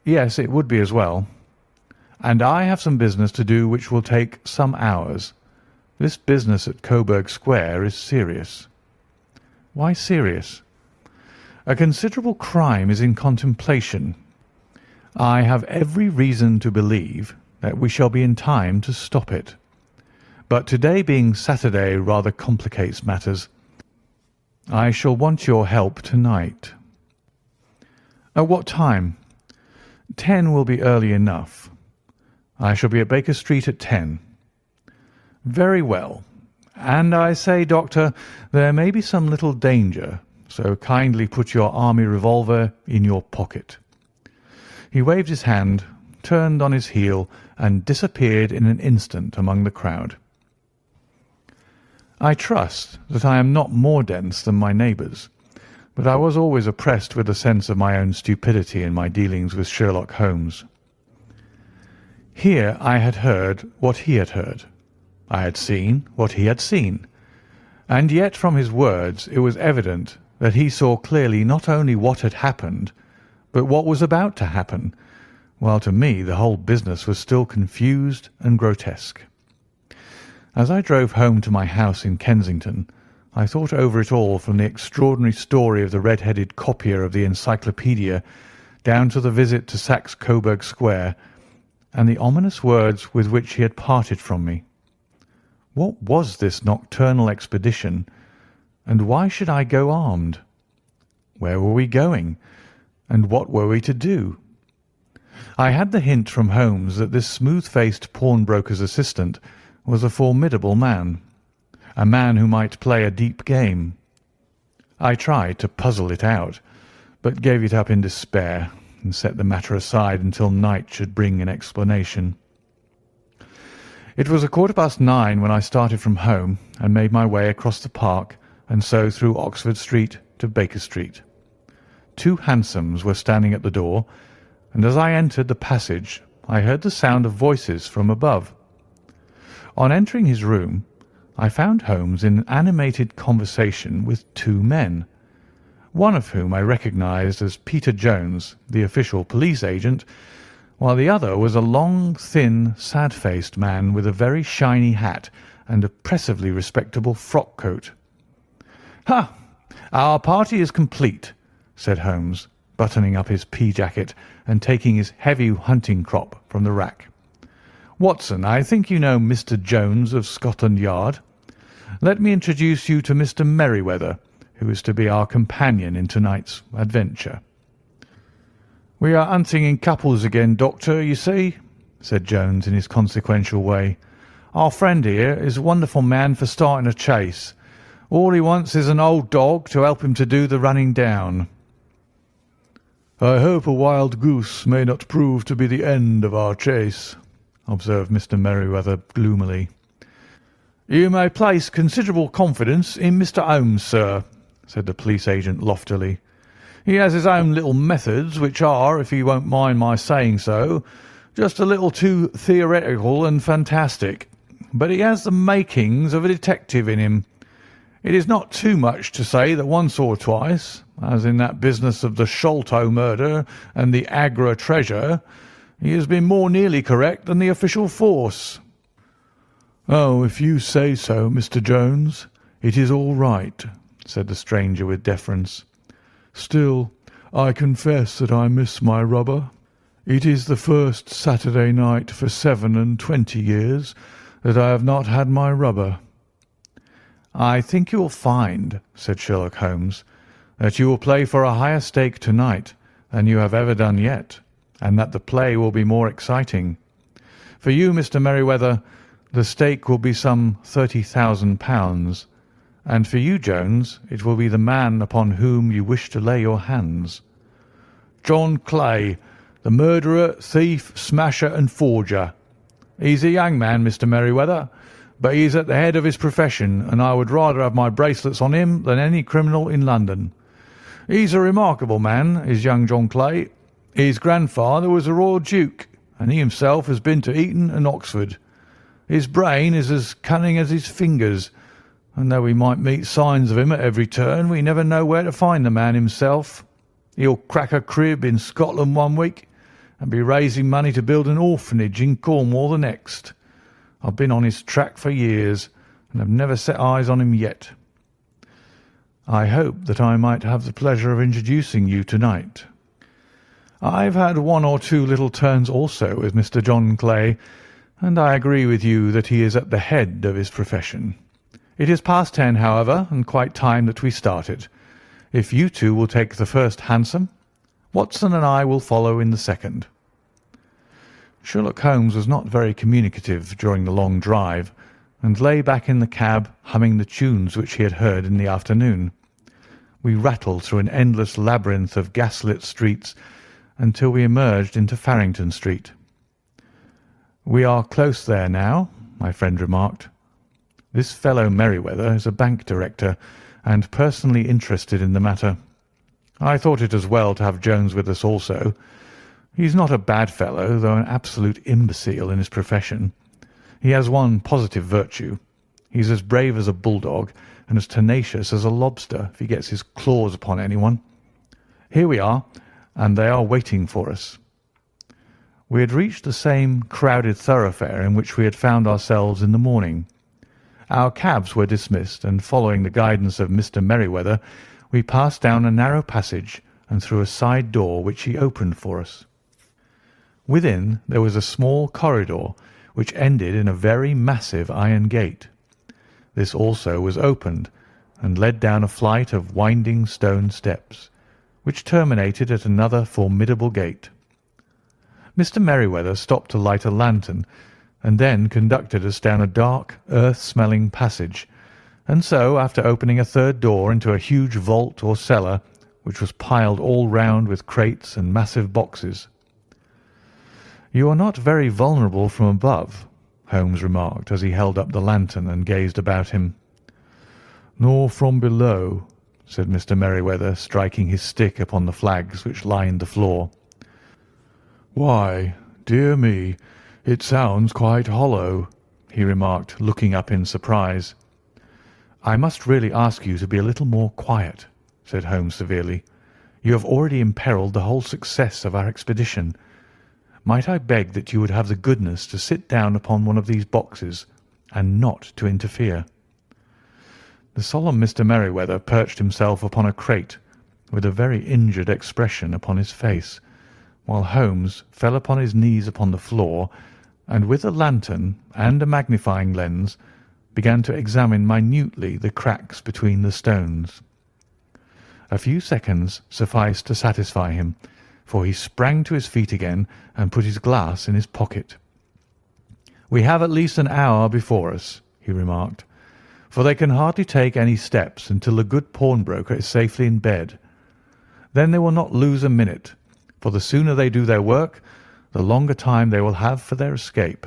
"Yes, it would be as well. And I have some business to do which will take some hours. This business at Coburg Square is serious." "Why serious?" "A considerable crime is in contemplation. I have every reason to believe that we shall be in time to stop it. But today being Saturday rather complicates matters. I shall want your help tonight." "At what time?" 10 will be early enough. I shall be at Baker Street at 10. "Very well. And I say, Doctor, there may be some little danger, so kindly put your army revolver in your pocket." He waved his hand, turned on his heel, and disappeared in an instant among the crowd. I trust that I am not more dense than my neighbours, but I was always oppressed with a sense of my own stupidity in my dealings with Sherlock Holmes. Here I had heard what he had heard. I had seen what he had seen. And yet from his words it was evident that he saw clearly not only what had happened, but what was about to happen, while to me the whole business was still confused and grotesque. As I drove home to my house in Kensington, I thought over it all, from the extraordinary story of the red-headed copier of the Encyclopedia down to the visit to Saxe Coburg Square, and the ominous words with which he had parted from me. What was this nocturnal expedition, and why should I go armed? Where were we going, and what were we to do? I had the hint from Holmes that this smooth-faced pawnbroker's assistant was a formidable man, a man who might play a deep game. I tried to puzzle it out, but gave it up in despair, and set the matter aside until night should bring an explanation. It was 9:15 when I started from home and made my way across the park and so through Oxford Street to Baker Street. 2 hansoms were standing at the door, and as I entered the passage I heard the sound of voices from above. On entering his room, I found Holmes in animated conversation with 2 men, one of whom I recognised as Peter Jones, the official police agent, while the other was a long, thin, sad-faced man with a very shiny hat and oppressively respectable frock-coat. "Ha! Our party is complete," said Holmes, buttoning up his pea-jacket and taking his heavy hunting crop from the rack. "Watson, I think you know Mr. Jones of Scotland Yard. Let me introduce you to Mr. Merryweather, who is to be our companion in tonight's adventure." "We are hunting in couples again, Doctor, you see," said Jones in his consequential way. "Our friend here is a wonderful man for starting a chase. All he wants is an old dog to help him to do the running down." "I hope a wild goose may not prove to be the end of our chase," observed Mr. Merryweather gloomily. "You may place considerable confidence in Mr. Holmes, sir," said the police agent loftily. "He has his own little methods, which are, if you won't mind my saying so, just a little too theoretical and fantastic. But he has the makings of a detective in him. It is not too much to say that once or twice, as in that business of the Sholto murder and the Agra treasure, he has been more nearly correct than the official force." "Oh, if you say so, Mr. Jones, it is all right," said the stranger with deference. "Still, I confess that I miss my rubber. It is the first Saturday night for 27 years that I have not had my rubber." "I think you will find," said Sherlock Holmes, "that you will play for a higher stake tonight than you have ever done yet, and that the play will be more exciting. For you, Mr. Merryweather, the stake will be some £30,000, and for you, Jones, it will be the man upon whom you wish to lay your hands." "John Clay, the murderer, thief, smasher, and forger. He's a young man, Mr. Merryweather, but he is at the head of his profession, and I would rather have my bracelets on him than any criminal in London. He's a remarkable man, is young John Clay. His grandfather was a royal duke, and he himself has been to Eton and Oxford. His brain is as cunning as his fingers, and though we might meet signs of him at every turn, we never know where to find the man himself. He'll crack a crib in Scotland one week and be raising money to build an orphanage in Cornwall the next. I've been on his track for years and have never set eyes on him yet." "I hope that I might have the pleasure of introducing you tonight. I've had one or two little turns also with Mr. John Clay, and I agree with you that he is at the head of his profession. It is past 10, however, and quite time that we started. If you two will take the first hansom, Watson and I will follow in the second." Sherlock Holmes was not very communicative during the long drive, and lay back in the cab humming the tunes which he had heard in the afternoon. We rattled through an endless labyrinth of gaslit streets until we emerged into Farrington Street. "We are close there now," my friend remarked. "This fellow Merryweather is a bank director, and personally interested in the matter. I thought it as well to have Jones with us also. He's not a bad fellow, though an absolute imbecile in his profession. He has one positive virtue. He's as brave as a bulldog and as tenacious as a lobster if he gets his claws upon anyone. Here we are, and they are waiting for us." We had reached the same crowded thoroughfare in which we had found ourselves in the morning. Our cabs were dismissed, and following the guidance of Mr. Merryweather, we passed down a narrow passage and through a side door which he opened for us. Within there was a small corridor which ended in a very massive iron gate. This also was opened and led down a flight of winding stone steps, which terminated at another formidable gate. Mr. Merryweather stopped to light a lantern, and then conducted us down a dark, earth-smelling passage, and so, after opening a third door into a huge vault or cellar, which was piled all round with crates and massive boxes. "You are not very vulnerable from above," Holmes remarked as he held up the lantern and gazed about him. "Nor from below," said Mr. Merryweather, striking his stick upon the flags which lined the floor. "Why, dear me, it sounds quite hollow," he remarked, looking up in surprise. "I must really ask you to be a little more quiet," said Holmes severely. "You have already imperilled the whole success of our expedition. Might I beg that you would have the goodness to sit down upon one of these boxes, and not to interfere?" The solemn Mr. Merryweather perched himself upon a crate, with a very injured expression upon his face, while Holmes fell upon his knees upon the floor, and with a lantern and a magnifying lens began to examine minutely the cracks between the stones. A few seconds sufficed to satisfy him, for he sprang to his feet again and put his glass in his pocket. "We have at least an hour before us," he remarked, "for they can hardly take any steps until the good pawnbroker is safely in bed. Then they will not lose a minute, for the sooner they do their work, the longer time they will have for their escape.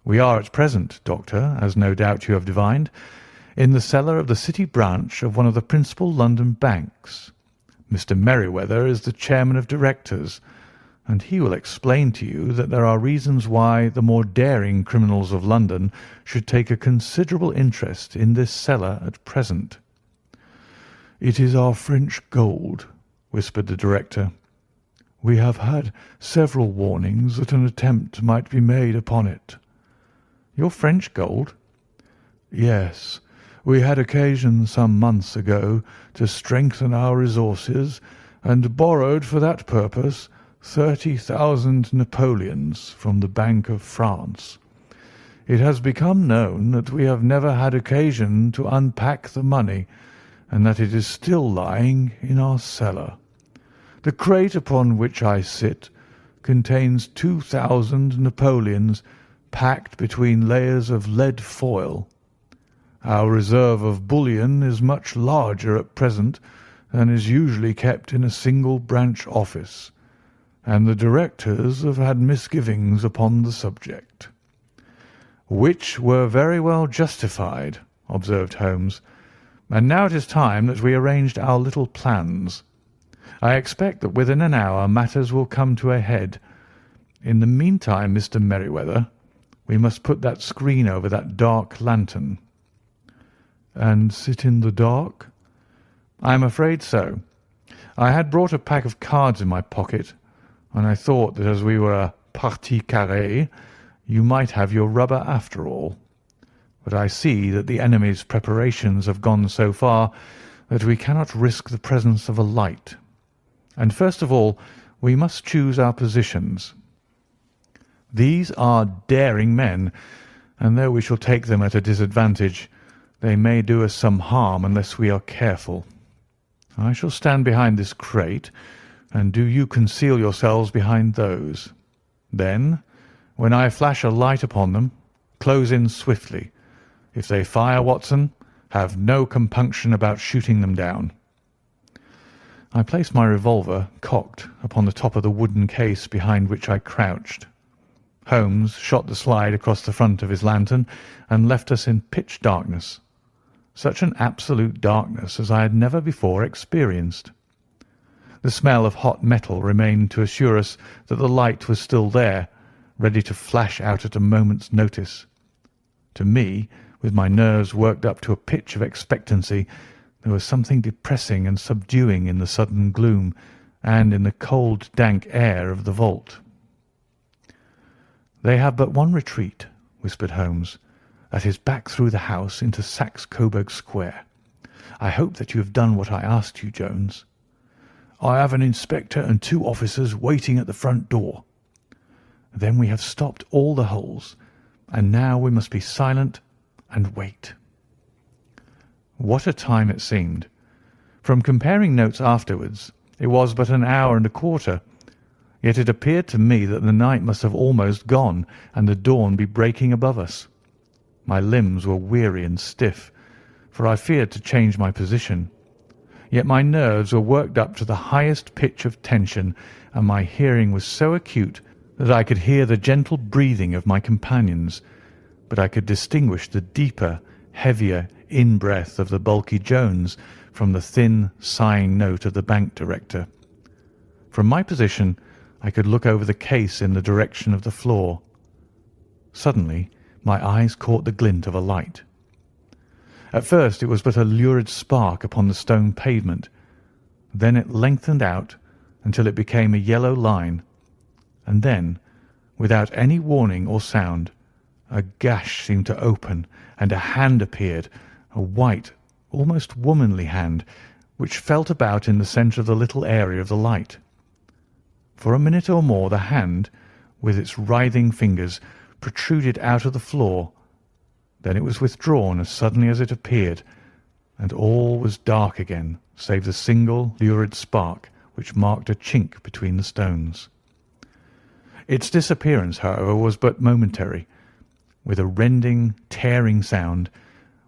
We are at present, Doctor, as no doubt you have divined, in the cellar of the City branch of one of the principal London banks. Mr. Merryweather is the chairman of directors, and he will explain to you that there are reasons why the more daring criminals of London should take a considerable interest in this cellar at present." "It is our French gold," whispered the director. "We have had several warnings that an attempt might be made upon it." "Your French gold?" "Yes. We had occasion some months ago to strengthen our resources, and borrowed for that purpose 30,000 napoleons from the Bank of France. It has become known that we have never had occasion to unpack the money, and that it is still lying in our cellar. The crate upon which I sit contains 2,000 napoleons packed between layers of lead foil. Our reserve of bullion is much larger at present than is usually kept in a single branch office, and the directors have had misgivings upon the subject." "Which were very well justified," observed Holmes. "And now it is time that we arranged our little plans. I expect that within an hour matters will come to a head. In the meantime, Mr. Merryweather, we must put that screen over that dark lantern." "And sit in the dark?" "I am afraid so. I had brought a pack of cards in my pocket, and I thought that as we were a partie carrée, you might have your rubber after all. But I see that the enemy's preparations have gone so far that we cannot risk the presence of a light. And first of all, we must choose our positions. These are daring men, and though we shall take them at a disadvantage, they may do us some harm unless we are careful. I shall stand behind this crate, and do you conceal yourselves behind those. Then, when I flash a light upon them, close in swiftly. If they fire, Watson, have no compunction about shooting them down." I placed my revolver, cocked, upon the top of the wooden case behind which I crouched. Holmes shot the slide across the front of his lantern and left us in pitch darkness. Such an absolute darkness as I had never before experienced. The smell of hot metal remained to assure us that the light was still there, ready to flash out at a moment's notice. To me, with my nerves worked up to a pitch of expectancy, there was something depressing and subduing in the sudden gloom and in the cold, dank air of the vault. "They have but one retreat," whispered Holmes. "That is back through the house into Saxe-Coburg Square. I hope that you have done what I asked you, Jones." "I have an inspector and 2 officers waiting at the front door." "Then we have stopped all the holes, and now we must be silent and wait." What a time it seemed! From comparing notes afterwards, it was but an hour and a quarter, yet it appeared to me that the night must have almost gone and the dawn be breaking above us. My limbs were weary and stiff, for I feared to change my position, yet my nerves were worked up to the highest pitch of tension, and my hearing was so acute that I could hear the gentle breathing of my companions, but I could distinguish the deeper, heavier in-breath of the bulky Jones from the thin, sighing note of the bank director. From my position I could look over the case in the direction of the floor. Suddenly my eyes caught the glint of a light. At first it was but a lurid spark upon the stone pavement. Then it lengthened out until it became a yellow line, and then, without any warning or sound, a gash seemed to open, and a hand appeared, a white, almost womanly hand, which felt about in the centre of the little area of the light. For a minute or more the hand, with its writhing fingers, protruded out of the floor. Then it was withdrawn as suddenly as it appeared, and all was dark again, save the single lurid spark which marked a chink between the stones. Its disappearance, however, was but momentary. With a rending, tearing sound,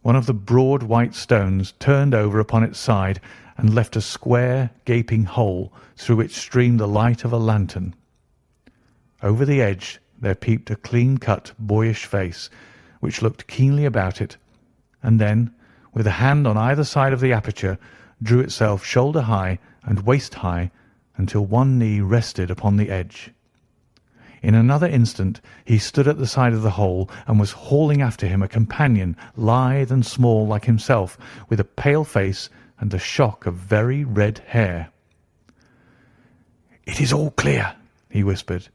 one of the broad white stones turned over upon its side and left a square, gaping hole through which streamed the light of a lantern. Over the edge there peeped a clean-cut, boyish face, which looked keenly about it, and then, with a hand on either side of the aperture, drew itself shoulder-high and waist-high until one knee rested upon the edge. In another instant he stood at the side of the hole and was hauling after him a companion, lithe and small like himself, with a pale face and a shock of very red hair. "It is all clear," he whispered.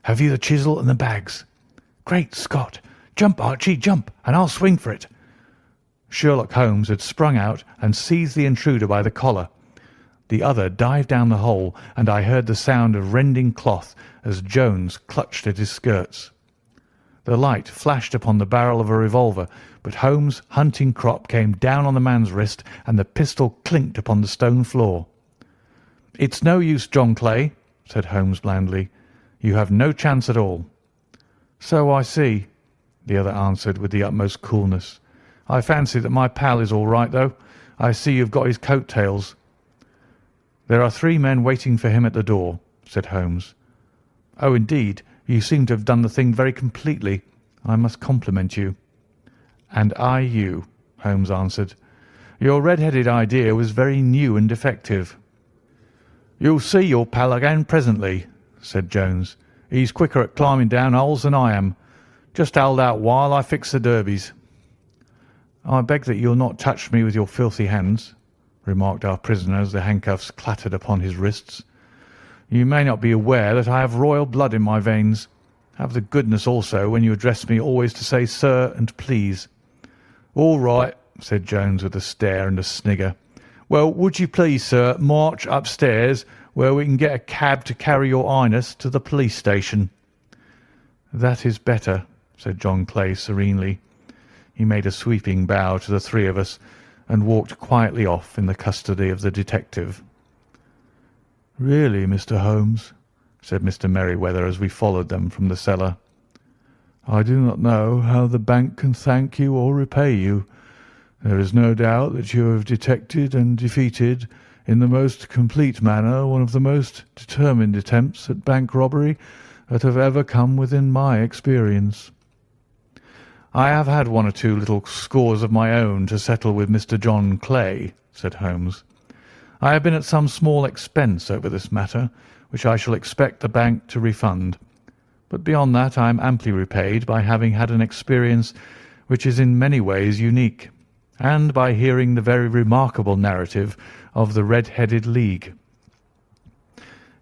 "Have you the chisel and the bags? Great Scott! Jump, Archie, jump, and I'll swing for it." Sherlock Holmes had sprung out and seized the intruder by the collar. The other dived down the hole, and I heard the sound of rending cloth as Jones clutched at his skirts. The light flashed upon the barrel of a revolver, but Holmes' hunting crop came down on the man's wrist, and the pistol clinked upon the stone floor. "It's no use, John Clay," said Holmes blandly. "You have no chance at all." "So I see," the other answered with the utmost coolness. "I fancy that my pal is all right, though. I see you've got his coat-tails." "There are 3 men waiting for him at the door," said Holmes. "Oh, indeed. You seem to have done the thing very completely. I must compliment you." "And I you," Holmes answered. "Your red-headed idea was very new and effective." "You'll see your pal again presently," said Jones. "He's quicker at climbing down holes than I am. Just hold out while I fix the derbies." "I beg that you'll not touch me with your filthy hands," remarked our prisoner as the handcuffs clattered upon his wrists. "You may not be aware that I have royal blood in my veins. Have the goodness also, when you address me, always to say sir and please." "All right," said Jones with a stare and a snigger. "Well, would you please, sir, march upstairs, where we can get a cab to carry your highness to the police station?" "That is better," said John Clay serenely. He made a sweeping bow to the 3 of us, and walked quietly off in the custody of the detective. "Really, Mr. Holmes," said Mr. Merryweather as we followed them from the cellar, "I do not know how the bank can thank you or repay you. There is no doubt that you have detected and defeated in the most complete manner one of the most determined attempts at bank robbery that have ever come within my experience." "I have had 1 or 2 little scores of my own to settle with Mr. John Clay," said Holmes. "I have been at some small expense over this matter, which I shall expect the bank to refund. But beyond that I am amply repaid by having had an experience which is in many ways unique, and by hearing the very remarkable narrative of the Red-Headed League.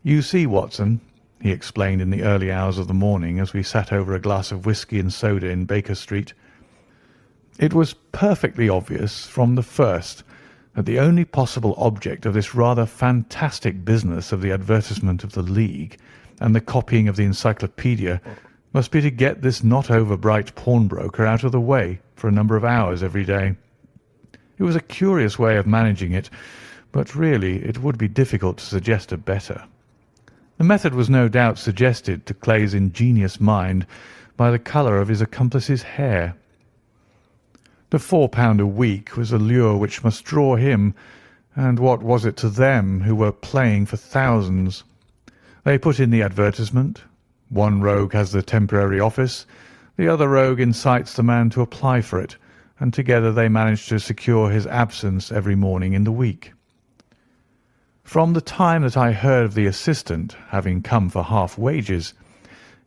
You see, Watson," he explained in the early hours of the morning as we sat over a glass of whisky and soda in Baker Street, "it was perfectly obvious from the first that the only possible object of this rather fantastic business of the advertisement of the League and the copying of the Encyclopedia must be to get this not over-bright pawnbroker out of the way for a number of hours every day. It was a curious way of managing it, but really it would be difficult to suggest a better. The method was no doubt suggested to Clay's ingenious mind by the colour of his accomplice's hair. The £4 a week was a lure which must draw him, and what was it to them who were playing for thousands? They put in the advertisement. One rogue has the temporary office, the other rogue incites the man to apply for it, and together they manage to secure his absence every morning in the week. From the time that I heard of the assistant having come for half wages,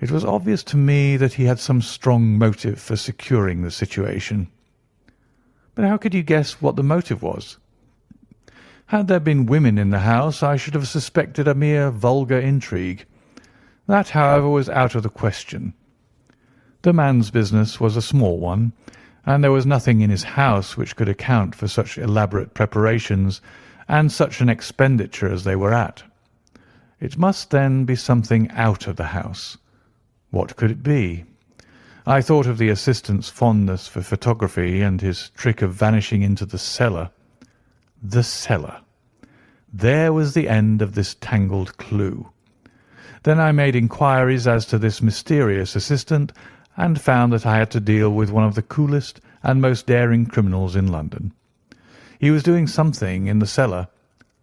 it was obvious to me that he had some strong motive for securing the situation. But how could you guess what the motive was? Had there been women in the house, I should have suspected a mere vulgar intrigue. That, however, was out of the question. The man's business was a small one, and there was nothing in his house which could account for such elaborate preparations and such an expenditure as they were at. It must then be something out of the house. What could it be? I thought of the assistant's fondness for photography and his trick of vanishing into the cellar. The cellar. There was the end of this tangled clue. Then I made inquiries as to this mysterious assistant, and found that I had to deal with one of the coolest and most daring criminals in London. He was doing something in the cellar,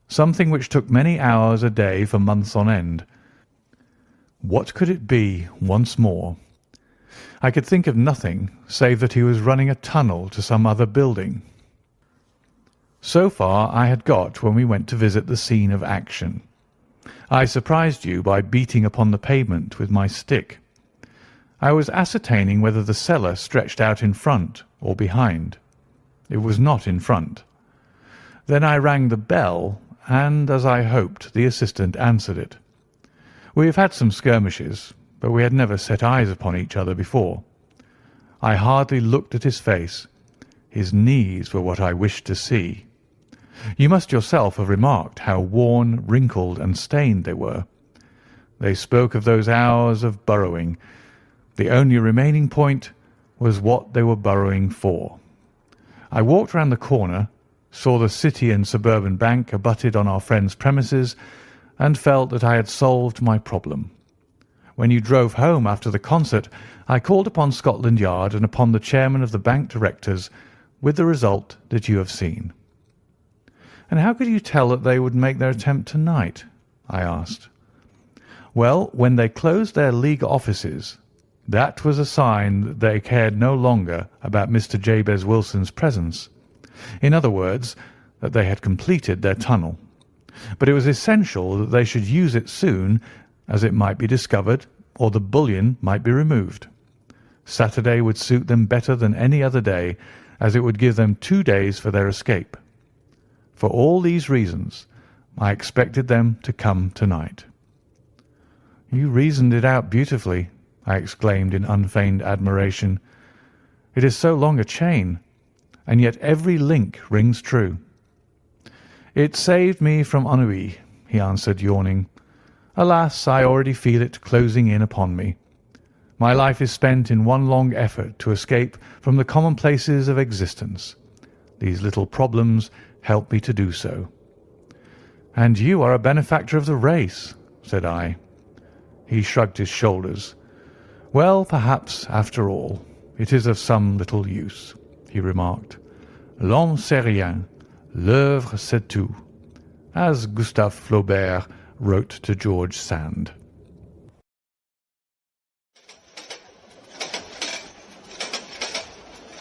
something which took many hours a day for months on end. What could it be once more? I could think of nothing save that he was running a tunnel to some other building. So far I had got when we went to visit the scene of action. I surprised you by beating upon the pavement with my stick. I was ascertaining whether the cellar stretched out in front or behind. It was not in front. Then I rang the bell, and, as I hoped, the assistant answered it. We have had some skirmishes, but we had never set eyes upon each other before. I hardly looked at his face. His knees were what I wished to see. You must yourself have remarked how worn, wrinkled, and stained they were. They spoke of those hours of burrowing. The only remaining point was what they were burrowing for. I walked round the corner, saw the City and Suburban Bank abutted on our friend's premises, and felt that I had solved my problem. When you drove home after the concert, I called upon Scotland Yard and upon the chairman of the bank directors, with the result that you have seen." "And how could you tell that they would make their attempt tonight?" I asked. "Well, when they closed their League offices, that was a sign that they cared no longer about Mr. Jabez Wilson's presence. In other words, that they had completed their tunnel. But it was essential that they should use it soon, as it might be discovered or the bullion might be removed. Saturday would suit them better than any other day, as it would give them 2 days for their escape. For all these reasons, I expected them to come tonight." "You reasoned it out beautifully," I exclaimed in unfeigned admiration. "It is so long a chain, and yet every link rings true." "It saved me from ennui," he answered, yawning. "Alas, I already feel it closing in upon me. My life is spent in one long effort to escape from the commonplaces of existence. These little problems help me to do so." "And you are a benefactor of the race," said I. He shrugged his shoulders. "Well, perhaps, after all, it is of some little use," he remarked. "L'homme c'est rien, l'œuvre c'est tout," as Gustave Flaubert wrote to George Sand.